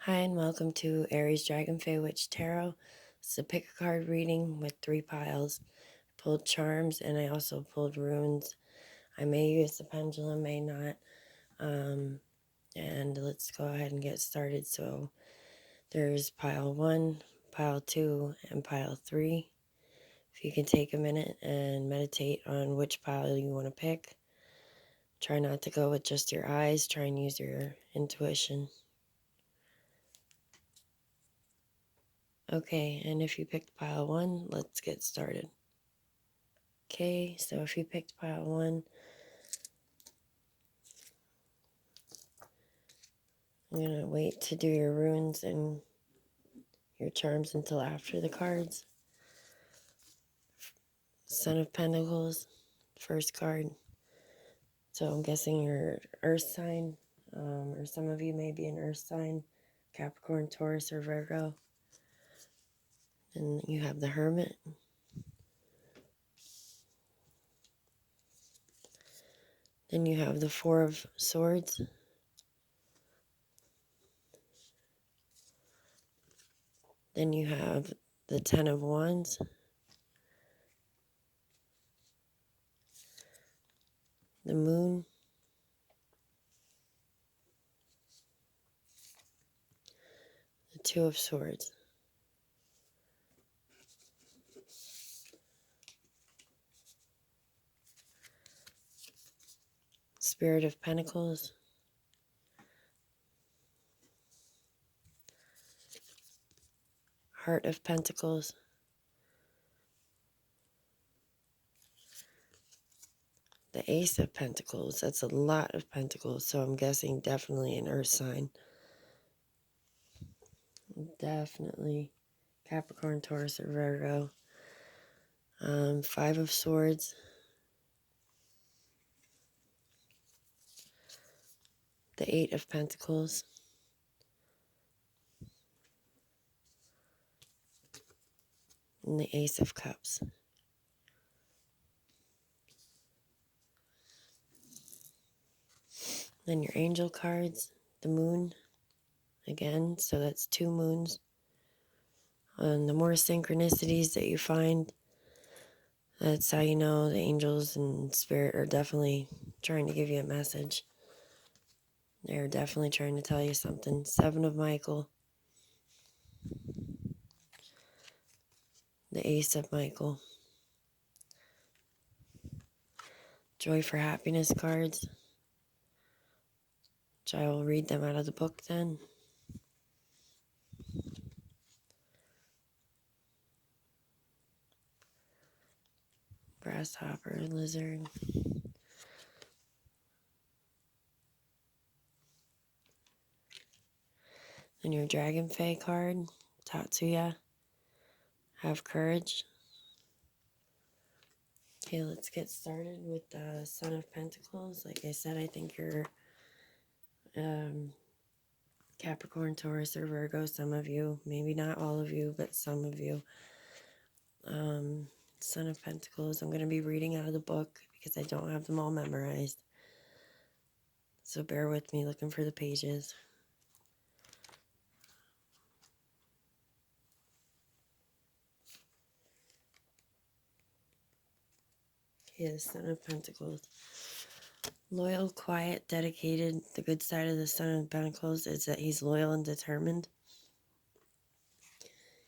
Hi, and welcome to Aries Dragon Fey Witch Tarot. It's a pick a card reading with 3 piles. I pulled charms and I also pulled runes. I may use the pendulum, may not. And let's go ahead and get started. So there's pile 1, pile 2, and pile 3. If you can take a minute and meditate on which pile you want to pick. Try not to go with just your eyes. Try and use your intuition. Okay, and if you picked pile 1, let's get started. Okay, so if you picked pile 1, I'm going to wait to do your runes and your charms until after the cards. Son of Pentacles, first card. So I'm guessing you're Earth sign, or some of you may be an Earth sign, Capricorn, Taurus, or Virgo. And you have the Hermit. Then you have the Four of Swords. Then you have the Ten of Wands. The Moon. The Two of Swords. Spirit of Pentacles. Heart of Pentacles. The Ace of Pentacles. That's a lot of pentacles, so I'm guessing definitely an Earth sign. Definitely Capricorn, Taurus, or Virgo. Five of Swords. The Eight of Pentacles. And the Ace of Cups. Then your angel cards. The Moon. Again, so that's 2 moons. And the more synchronicities that you find, that's how you know the angels and spirit are definitely trying to give you a message. They're definitely trying to tell you something. Seven of Michael. The Ace of Michael. Joy for Happiness cards, which I will read them out of the book then. Grasshopper, Lizard. And your Dragon Fae card, Tatsuya. Have Courage. Okay, let's get started with the Son of Pentacles. Like I said, I think you're Capricorn, Taurus, or Virgo. Some of you, maybe not all of you, but some of you. Son of Pentacles. I'm going to be reading out of the book because I don't have them all memorized. So bear with me looking for the pages. Okay, the Son of Pentacles. Loyal, quiet, dedicated. The good side of the Son of Pentacles is that he's loyal and determined.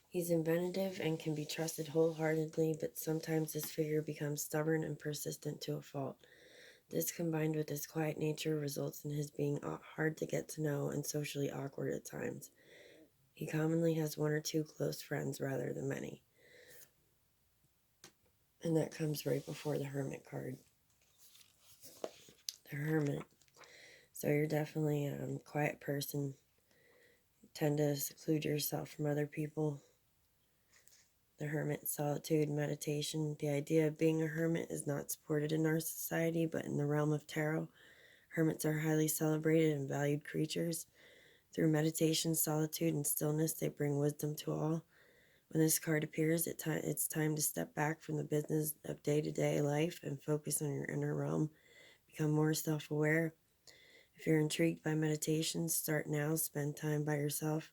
He's inventive and can be trusted wholeheartedly, but sometimes this figure becomes stubborn and persistent to a fault. This, combined with his quiet nature, results in his being hard to get to know and socially awkward at times. He commonly has 1 or 2 close friends rather than many. And that comes right before the Hermit card. The Hermit. So you're definitely a quiet person. You tend to seclude yourself from other people. The Hermit, solitude, meditation. The idea of being a hermit is not supported in our society, but in the realm of tarot, hermits are highly celebrated and valued creatures. Through meditation, solitude, and stillness, they bring wisdom to all. When this card appears, it's time to step back from the business of day-to-day life and focus on your inner realm. Become more self-aware. If you're intrigued by meditation, start now. Spend time by yourself.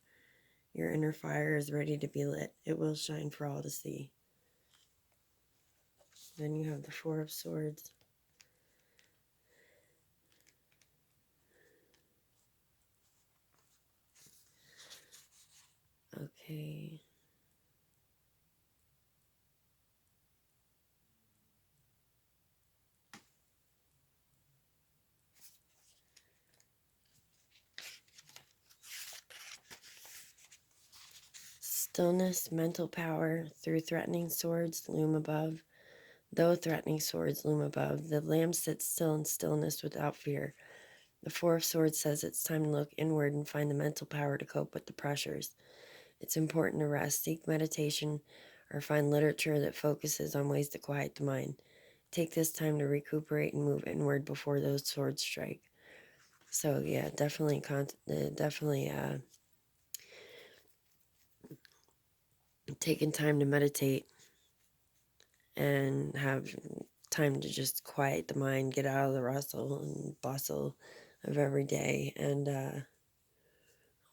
Your inner fire is ready to be lit. It will shine for all to see. Then you have the Four of Swords. Okay. Stillness, mental power, through threatening swords loom above. Though threatening swords loom above, the lamb sits still in stillness without fear. The Four of Swords says it's time to look inward and find the mental power to cope with the pressures. It's important to rest, seek meditation, or find literature that focuses on ways to quiet the mind. Take this time to recuperate and move inward before those swords strike. So yeah, definitely taking time to meditate and have time to just quiet the mind, get out of the rustle and bustle of every day and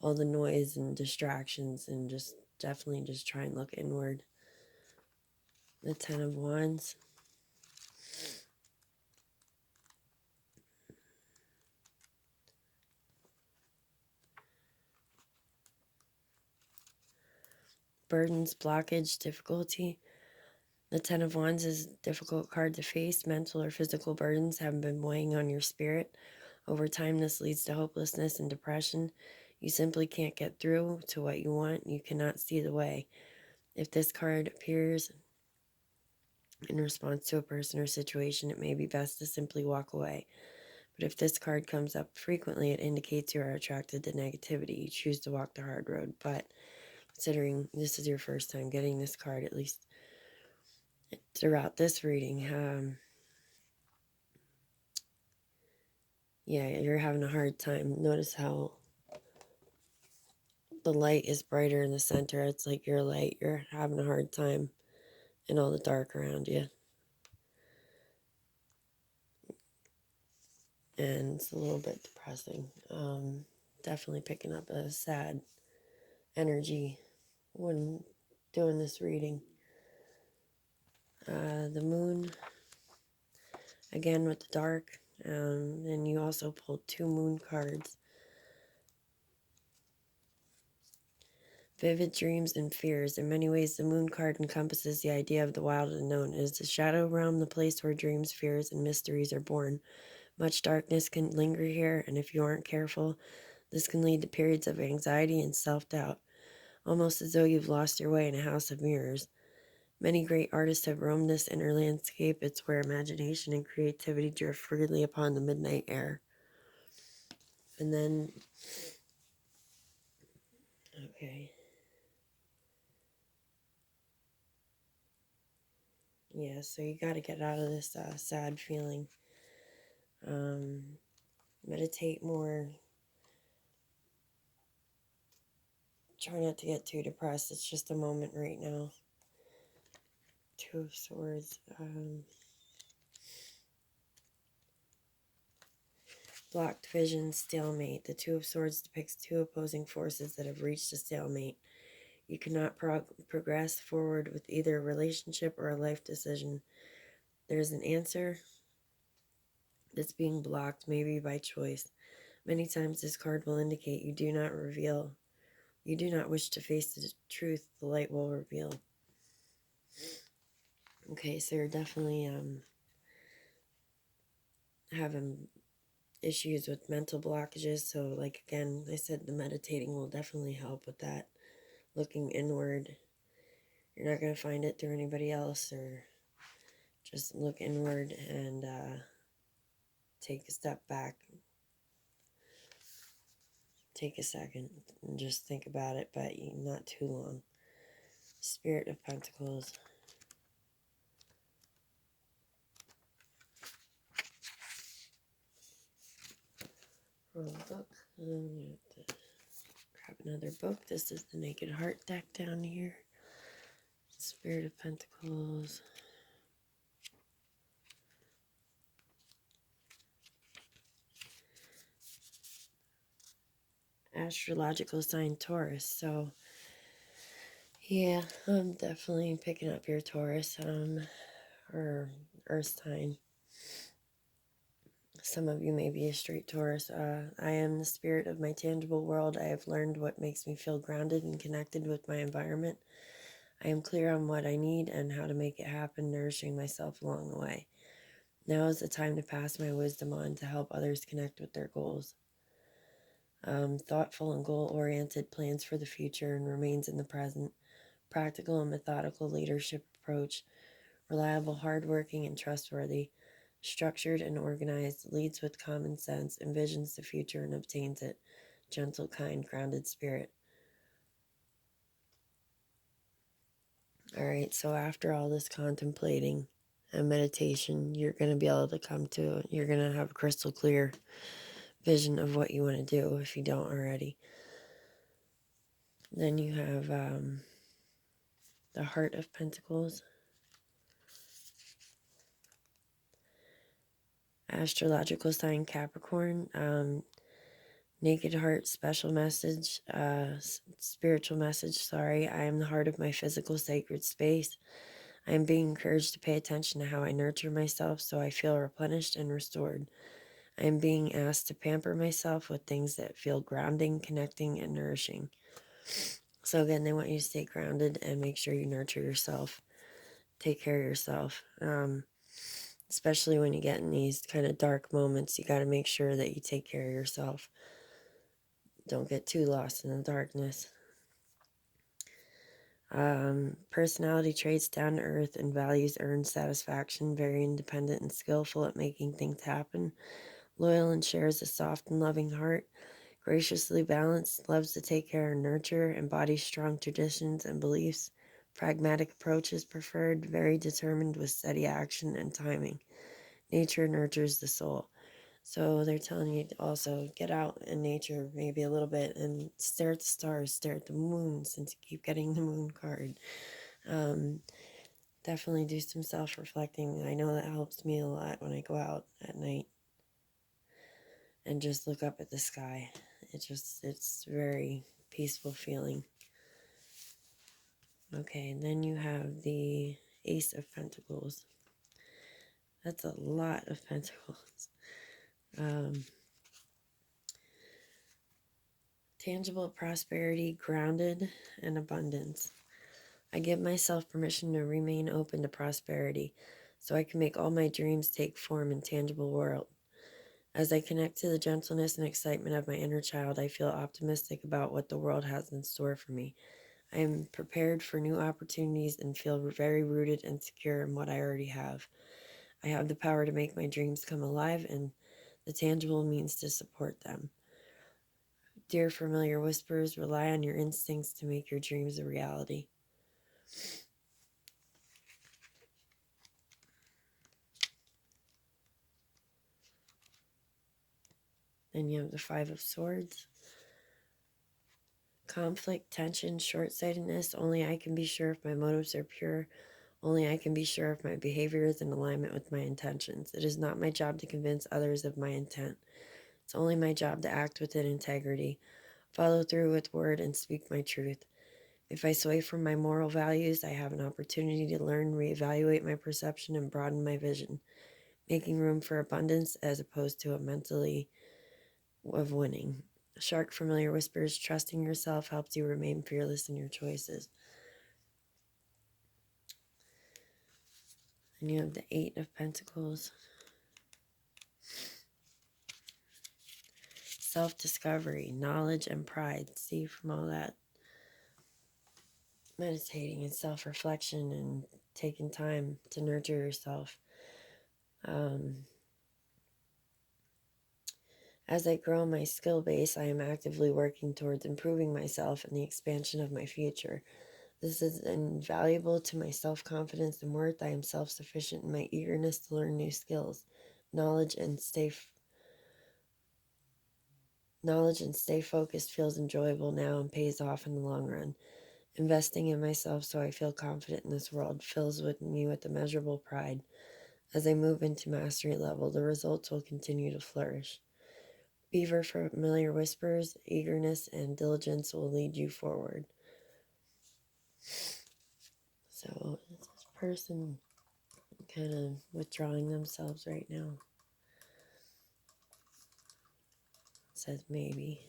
all the noise and distractions, and just definitely just try and look inward. The Ten of Wands. Burdens, blockage, difficulty. The Ten of Wands is a difficult card to face. Mental or physical burdens have been weighing on your spirit. Over time, this leads to hopelessness and depression. You simply can't get through to what you want. You cannot see the way. If this card appears in response to a person or situation, it may be best to simply walk away. But if this card comes up frequently, it indicates you are attracted to negativity. You choose to walk the hard road. But considering this is your first time getting this card, at least throughout this reading, yeah, you're having a hard time. Notice how the light is brighter in the center. It's like your light. You're having a hard time in all the dark around you. And it's a little bit depressing. Definitely picking up a sad energy when doing this reading. The moon, again with the dark. And you also pulled two moon cards. Vivid dreams and fears. In many ways, the moon card encompasses the idea of the wild unknown. It is the shadow realm, the place where dreams, fears, and mysteries are born. Much darkness can linger here, and if you aren't careful, this can lead to periods of anxiety and self-doubt, almost as though you've lost your way in a house of mirrors. Many great artists have roamed this inner landscape. It's where imagination and creativity drift freely upon the midnight air. And then, okay. Yeah, so you got to get out of this sad feeling. Meditate more. Try not to get too depressed. It's just a moment right now. Two of Swords. Blocked vision, stalemate. The Two of Swords depicts two opposing forces that have reached a stalemate. You cannot progress forward with either a relationship or a life decision. There's an answer that's being blocked, maybe by choice. Many times this card will indicate you do not wish to face the truth the light will reveal. Okay, so you're definitely having issues with mental blockages. So like again, I said the meditating will definitely help with that. Looking inward. You're not going to find it through anybody else, or just look inward and take a step back. Take a second and just think about it, but not too long. Spirit of Pentacles. Roll a book. You have to grab another book. This is the Naked Heart deck down here. Spirit of Pentacles. astrological sign Taurus. So, yeah, I'm definitely picking up your Taurus, or Earth sign. Some of you may be a straight Taurus. I am the spirit of my tangible world. I have learned what makes me feel grounded and connected with my environment. I am clear on what I need and how to make it happen, nourishing myself along the way. Now is the time to pass my wisdom on to help others connect with their goals. Thoughtful and goal-oriented plans for the future and remains in the present. Practical and methodical leadership approach. Reliable, hardworking, and trustworthy. Structured and organized, leads with common sense, envisions the future and obtains it. Gentle, kind, grounded spirit. All right, so after all this contemplating and meditation, you're going to be able to you're going to have a crystal clear vision of what you want to do if you don't already. Then you have the Heart of Pentacles. Astrological sign Capricorn. Naked Heart, special message, spiritual message, sorry. I am the heart of my physical sacred space. I am being encouraged to pay attention to how I nurture myself so I feel replenished and restored. I am being asked to pamper myself with things that feel grounding, connecting, and nourishing. So again, they want you to stay grounded and make sure you nurture yourself. Take care of yourself. Especially when you get in these kind of dark moments, you got to make sure that you take care of yourself. Don't get too lost in the darkness. Personality traits: down to earth and values earned satisfaction, very independent and skillful at making things happen, loyal and shares a soft and loving heart, graciously balanced, loves to take care and nurture, embodies strong traditions and beliefs, pragmatic approaches preferred, very determined with steady action and timing. Nature nurtures the soul. So they're telling you to also get out in nature maybe a little bit and stare at the stars, stare at the moon, since you keep getting the moon card. Definitely do some self-reflecting. I know that helps me a lot when I go out at night and just look up at the sky. It's very peaceful feeling. Okay, and then you have the Ace of Pentacles. That's a lot of pentacles. Tangible prosperity, grounded, and abundance. I give myself permission to remain open to prosperity so I can make all my dreams take form in tangible world. As I connect to the gentleness and excitement of my inner child, I feel optimistic about what the world has in store for me. I am prepared for new opportunities and feel very rooted and secure in what I already have. I have the power to make my dreams come alive and the tangible means to support them. Dear familiar whispers, rely on your instincts to make your dreams a reality. Then you have the Five of Swords. Conflict, tension, short-sightedness. Only I can be sure if my motives are pure. Only I can be sure if my behavior is in alignment with my intentions. It is not my job to convince others of my intent. It's only my job to act within integrity, follow through with word, and speak my truth. If I sway from my moral values, I have an opportunity to learn, reevaluate my perception, and broaden my vision, making room for abundance as opposed to a mentally of winning. Shark familiar whispers, trusting yourself helps you remain fearless in your choices. And you have the Eight of Pentacles. Self-discovery, knowledge, and pride. See, from all that meditating and self-reflection and taking time to nurture yourself. As I grow my skill base, I am actively working towards improving myself and the expansion of my future. This is invaluable to my self-confidence and worth. I am self-sufficient in my eagerness to learn new skills. Knowledge and stay focused feels enjoyable now and pays off in the long run. Investing in myself so I feel confident in this world fills me with immeasurable pride. As I move into mastery level, the results will continue to flourish. Beaver, familiar whispers, eagerness, and diligence will lead you forward. So it's this person kind of withdrawing themselves right now. It says maybe.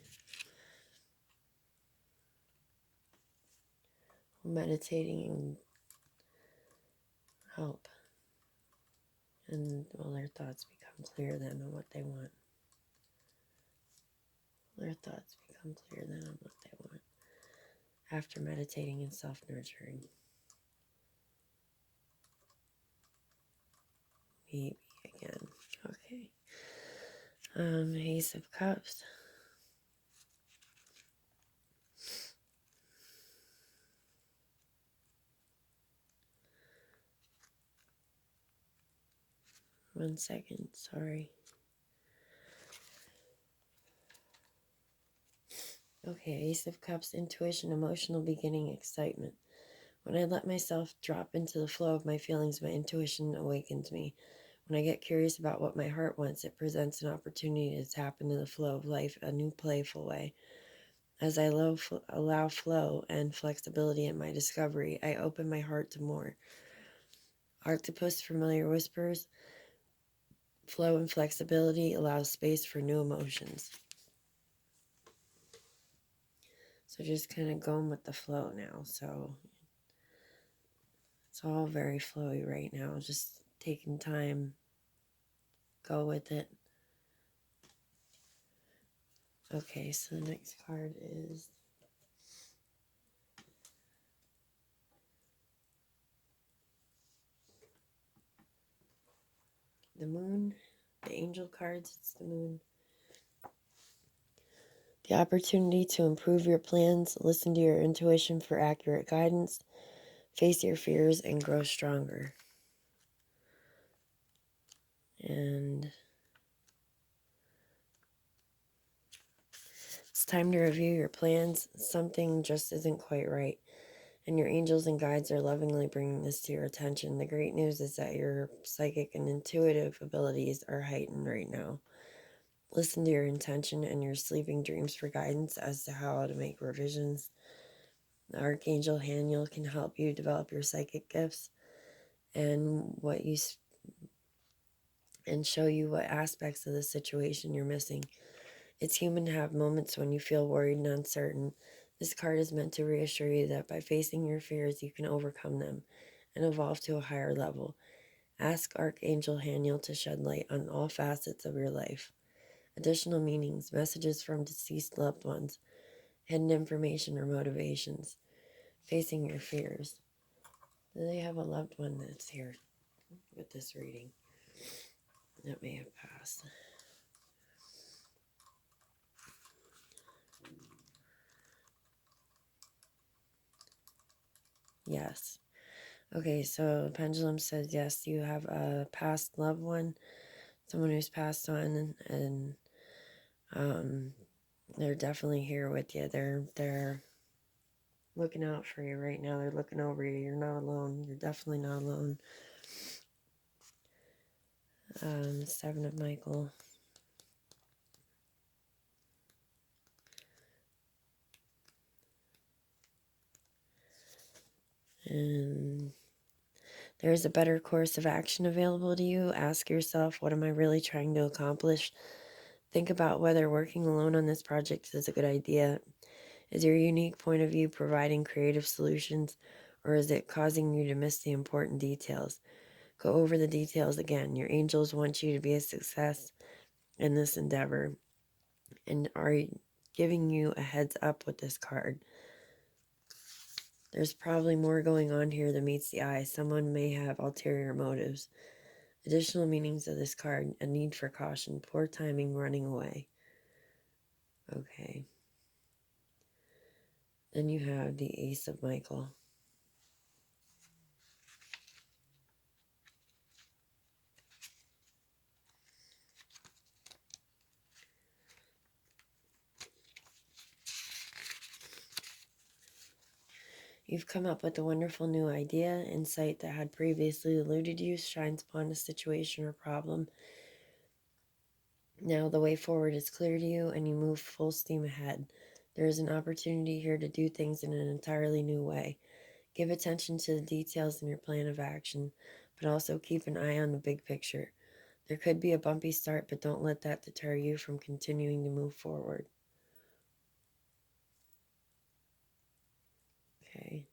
Meditating and help. And their thoughts become clear then on what they want. Their thoughts become clear then on what they want. After meditating and self-nurturing. Maybe again. Okay. Ace of Cups. One second, sorry. Okay, Ace of Cups, intuition, emotional beginning, excitement. When I let myself drop into the flow of my feelings, my intuition awakens me. When I get curious about what my heart wants, it presents an opportunity to tap into the flow of life, a new playful way. As I allow flow and flexibility in my discovery, I open my heart to more. Octopus, familiar whispers, flow and flexibility allows space for new emotions. So just kind of going with the flow now. So it's all very flowy right now. Just taking time. Go with it. Okay, so the next card is the moon. The angel cards, it's the moon. The opportunity to improve your plans, listen to your intuition for accurate guidance, face your fears, and grow stronger. And it's time to review your plans. Something just isn't quite right, and your angels and guides are lovingly bringing this to your attention. The great news is that your psychic and intuitive abilities are heightened right now. Listen to your intention and your sleeping dreams for guidance as to how to make revisions. The Archangel Haniel can help you develop your psychic gifts and show you what aspects of the situation you're missing. It's human to have moments when you feel worried and uncertain. This card is meant to reassure you that by facing your fears, you can overcome them and evolve to a higher level. Ask Archangel Haniel to shed light on all facets of your life. Additional meanings, messages from deceased loved ones, hidden information or motivations. Facing your fears. Do they have a loved one that's here with this reading that may have passed? Yes. Okay, so Pendulum says yes, you have a past loved one, someone who's passed on, and they're definitely here with you. They're looking out for you right now. They're looking over you. You're not alone. You're definitely not alone. Seven of Michael. And there's a better course of action available to you. Ask yourself, what am I really trying to accomplish? Think about whether working alone on this project is a good idea. Is your unique point of view providing creative solutions, or is it causing you to miss the important details? Go over the details again. Your angels want you to be a success in this endeavor and are giving you a heads up with this card. There's probably more going on here than meets the eye. Someone may have ulterior motives. Additional meanings of this card: a need for caution, poor timing, running away. Okay. Then you have the Ace of Michael. You've come up with a wonderful new idea, insight that had previously eluded you, shines upon a situation or problem. Now the way forward is clear to you and you move full steam ahead. There is an opportunity here to do things in an entirely new way. Give attention to the details in your plan of action, but also keep an eye on the big picture. There could be a bumpy start, but don't let that deter you from continuing to move forward. Okay.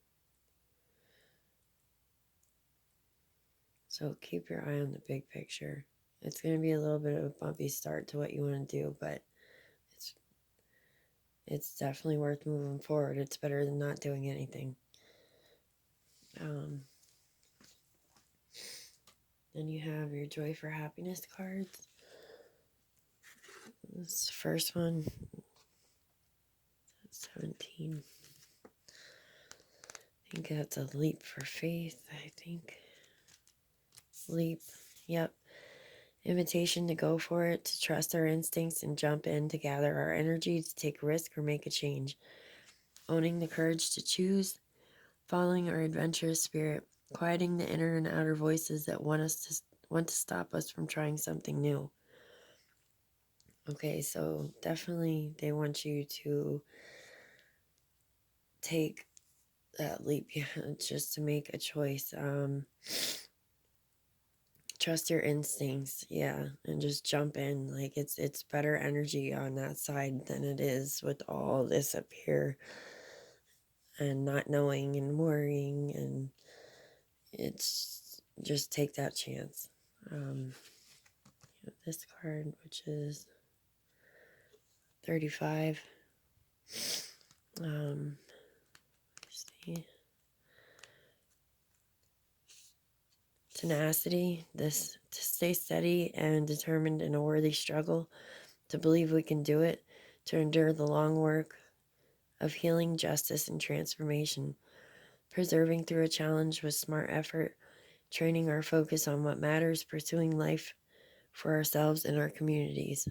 So keep your eye on the big picture. It's going to be a little bit of a bumpy start to what you want to do, but it's definitely worth moving forward. It's better than not doing anything. Then you have your Joy for Happiness cards. This first one, 17. I think that's a leap for faith, I think. Leap, yep. Invitation to go for it, to trust our instincts and jump in, to gather our energy, to take a risk or make a change. Owning the courage to choose, following our adventurous spirit, quieting the inner and outer voices that want to stop us from trying something new. Okay, so definitely they want you to take that leap, yeah, just to make a choice. Trust your instincts, yeah, and just jump in. Like it's better energy on that side than it is with all this up here and not knowing and worrying, and it's just take that chance. This card, which is 35. See. Tenacity, this to stay steady and determined in a worthy struggle, to believe we can do it, to endure the long work of healing, justice, and transformation, persevering through a challenge with smart effort, training our focus on what matters, pursuing life for ourselves and our communities.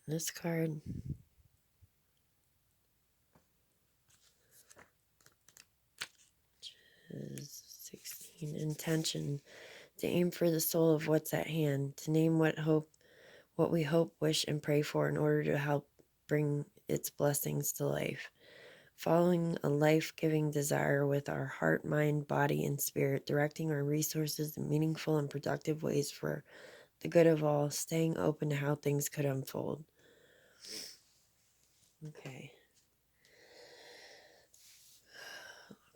This card is 16. Intention, to aim for the soul of what's at hand, to name what we hope, wish, and pray for in order to help bring its blessings to life. Following a life-giving desire with our heart, mind, body, and spirit, directing our resources in meaningful and productive ways for the good of all, staying open to how things could unfold. Okay.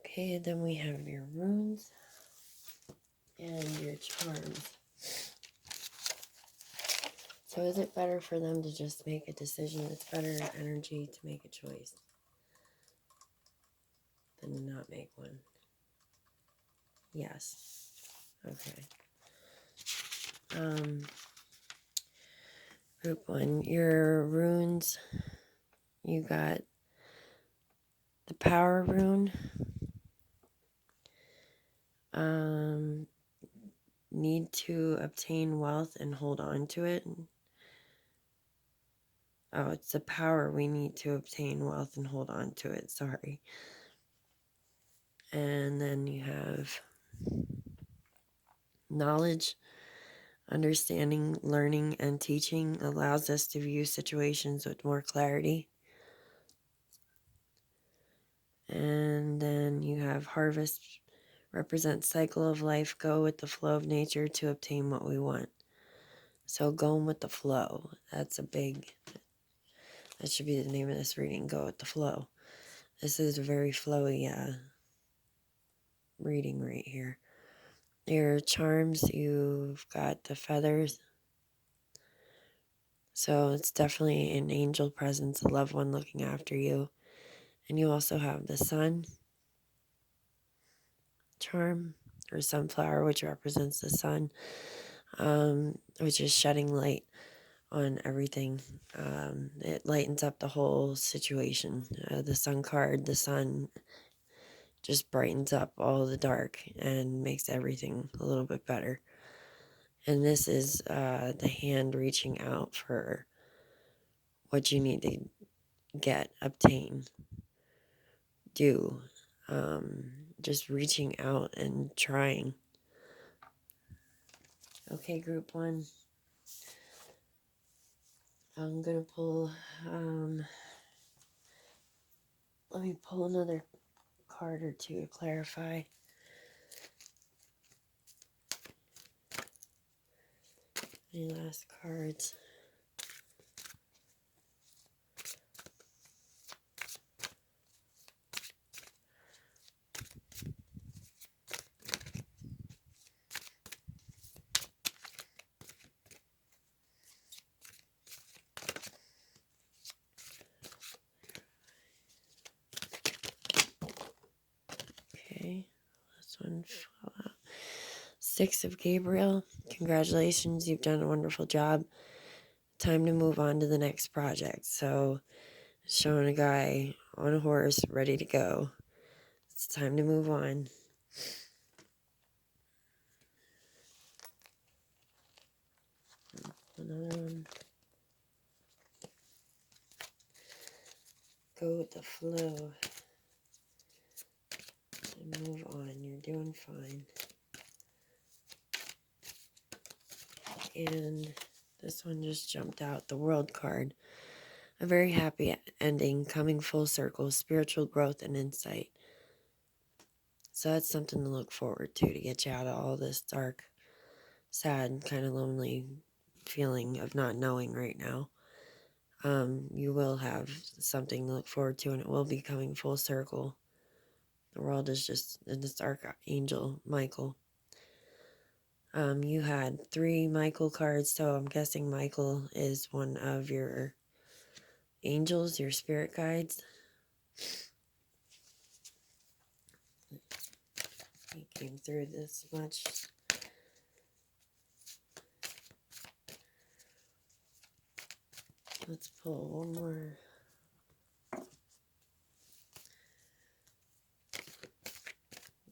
Okay, then we have your runes and your charms. So is it better for them to just make a decision? It's better energy to make a choice than to not make one. Yes. Okay. Group 1, your runes, you got the power rune, need to obtain wealth and hold on to it. Oh, it's the power, we need to obtain wealth and hold on to it, sorry. And then you have knowledge, understanding, learning, and teaching allows us to view situations with more clarity. And then you have harvest, represents cycle of life, go with the flow of nature to obtain what we want. So going with the flow, that should be the name of this reading, go with the flow. This is a very flowy reading right here. Your charms, you've got the feathers. So it's definitely an angel presence, a loved one looking after you. And you also have the sun charm, or sunflower, which represents the sun, which is shedding light on everything. It lightens up the whole situation. The sun card, the sun just brightens up all the dark and makes everything a little bit better. And this is the hand reaching out for what you need to get, obtain, do. Just reaching out and trying. Okay, group 1. I'm going to pull, let me pull another card or two to clarify. Any last cards? Okay, this one fell out. 6 of Gabriel. Congratulations, you've done a wonderful job. Time to move on to the next project. So, showing a guy on a horse ready to go. It's time to move on. Another one. Go with the flow and move on. You're doing fine. And this one just jumped out, the World card. A very happy ending, coming full circle, spiritual growth and insight. So that's something to look forward to get you out of all this dark, sad, kind of lonely feeling of not knowing right now. You will have something to look forward to, and it will be coming full circle. The world is just in this archangel, Michael. You had 3 Michael cards, so I'm guessing Michael is one of your angels, your spirit guides. He came through this much. Let's pull one more.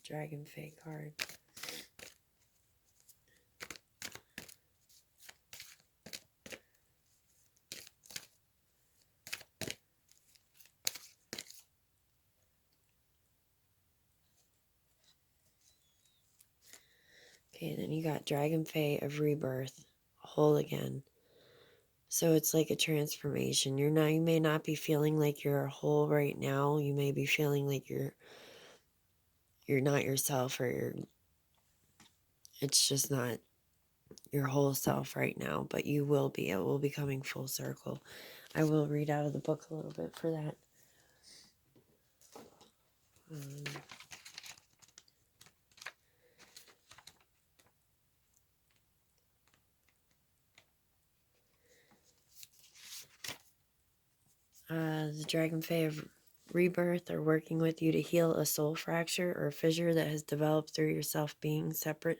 Dragon Fae card. Okay, then you got Dragon Fae of Rebirth, whole again. So it's like a transformation. You may not be feeling like you're whole right now. You may be feeling like you're not yourself, or it's just not your whole self right now, but you will be. It will be coming full circle. I will read out of the book a little bit for that. The Dragon Fae of Rebirth are working with you to heal a soul fracture or fissure that has developed through your self being separate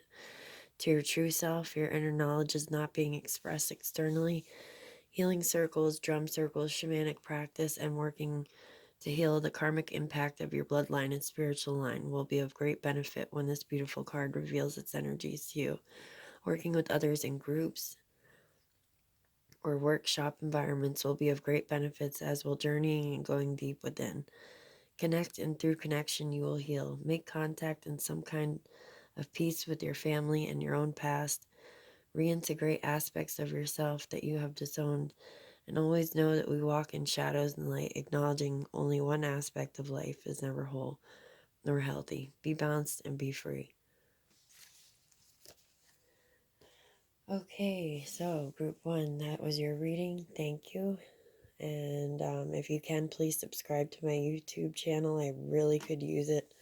to your true self. Your inner knowledge is not being expressed externally. Healing circles, drum circles, shamanic practice, and working to heal the karmic impact of your bloodline and spiritual line will be of great benefit when this beautiful card reveals its energies to you. Working with others in groups or workshop environments will be of great benefits, as will journeying and going deep within. Connect, and through connection you will heal. Make contact in some kind of peace with your family and your own past. Reintegrate aspects of yourself that you have disowned, and always know that we walk in shadows and light, acknowledging only one aspect of life is never whole nor healthy. Be balanced and be free. Okay, so group 1, that was your reading. Thank you. And if you can, please subscribe to my YouTube channel. I really could use it,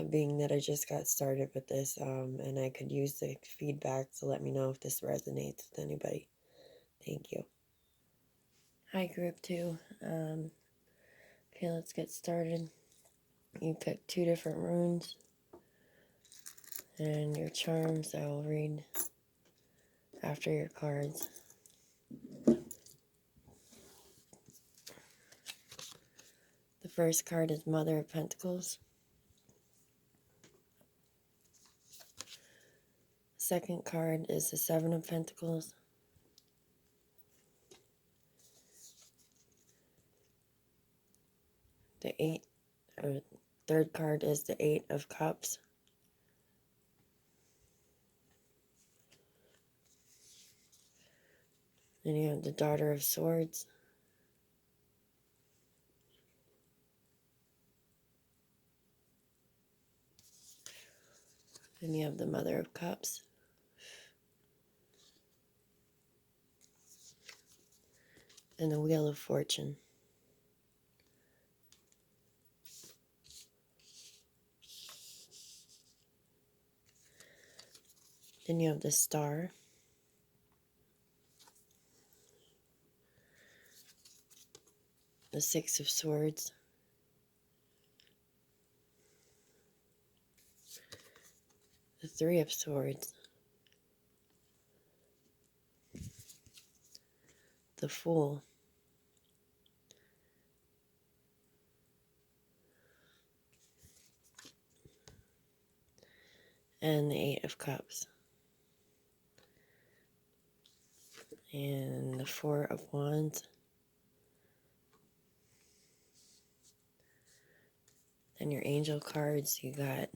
being that I just got started with this, and I could use the feedback to let me know if this resonates with anybody. Thank you. Hi, group 2. Okay, let's get started. You picked 2 different runes and your charms. I will read after your cards. The first card is Mother of Pentacles. Second card is the Seven of Pentacles. Third card is the Eight of Cups. Then you have the Daughter of Swords. Then you have the Mother of Cups. And the Wheel of Fortune. Then you have the Star. The Six of Swords. The Three of Swords. The Fool. And the Eight of Cups. And the Four of Wands. Then your angel cards, you got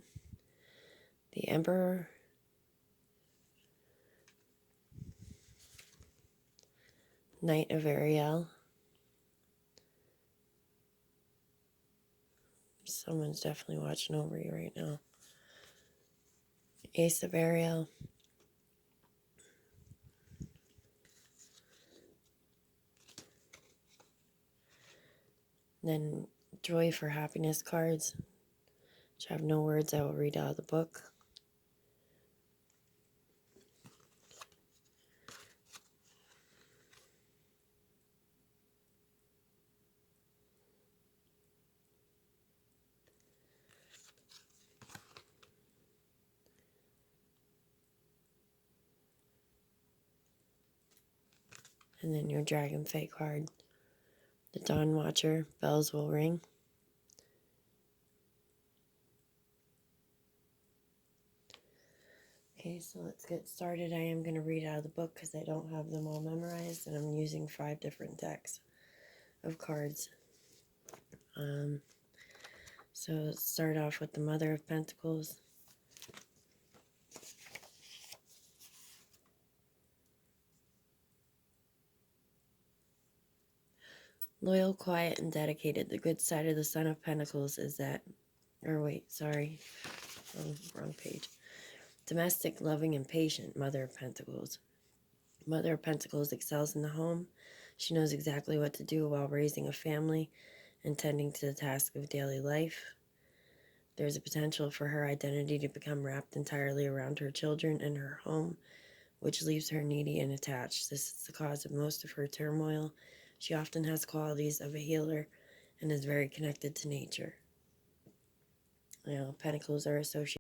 the Emperor, Knight of Ariel. Someone's definitely watching over you right now. Ace of Ariel. Then Joy for Happiness cards, which have no words. I will read out of the book. And then your Dragon Fae card. The Dawn Watcher, bells will ring. Okay, so let's get started. I am going to read out of the book because I don't have them all memorized, and I'm using 5 different decks of cards. So let's start off with the Mother of Pentacles. Loyal, quiet, and dedicated. The good side of the Son of Pentacles is that, or wait, sorry, wrong page. Domestic, loving, and patient, Mother of Pentacles. Mother of Pentacles excels in the home. She knows exactly what to do while raising a family and tending to the task of daily life. There's a potential for her identity to become wrapped entirely around her children and her home, which leaves her needy and attached. This is the cause of most of her turmoil. She often has qualities of a healer and is very connected to nature. Pentacles are associated